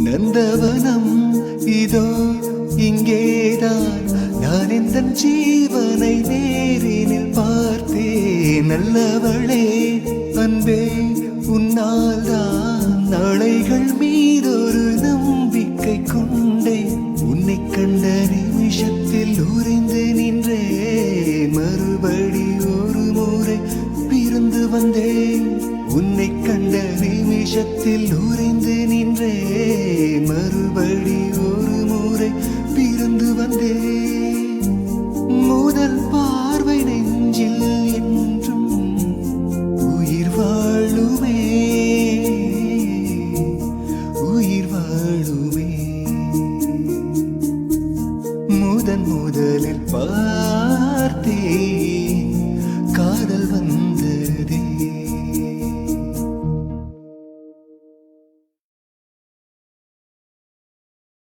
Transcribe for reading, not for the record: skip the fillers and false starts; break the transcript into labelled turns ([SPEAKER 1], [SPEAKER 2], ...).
[SPEAKER 1] நந்தவனம் இதோ இங்கேதான் நான் இந்த ஜீவனை நேரினில் பார்த்தேன். நல்லவளே அன்பே உன்னால் தான் நாளைகள் மீதொரு நம்பிக்கை கொண்டேன். உன்னை கண்ட நிமிஷத்தில் உறைந்து நின்றேன். மறுபடி ஒரு முறை பிறந்து வந்தேன். உன்னை கண்ட நிமிஷத்தில்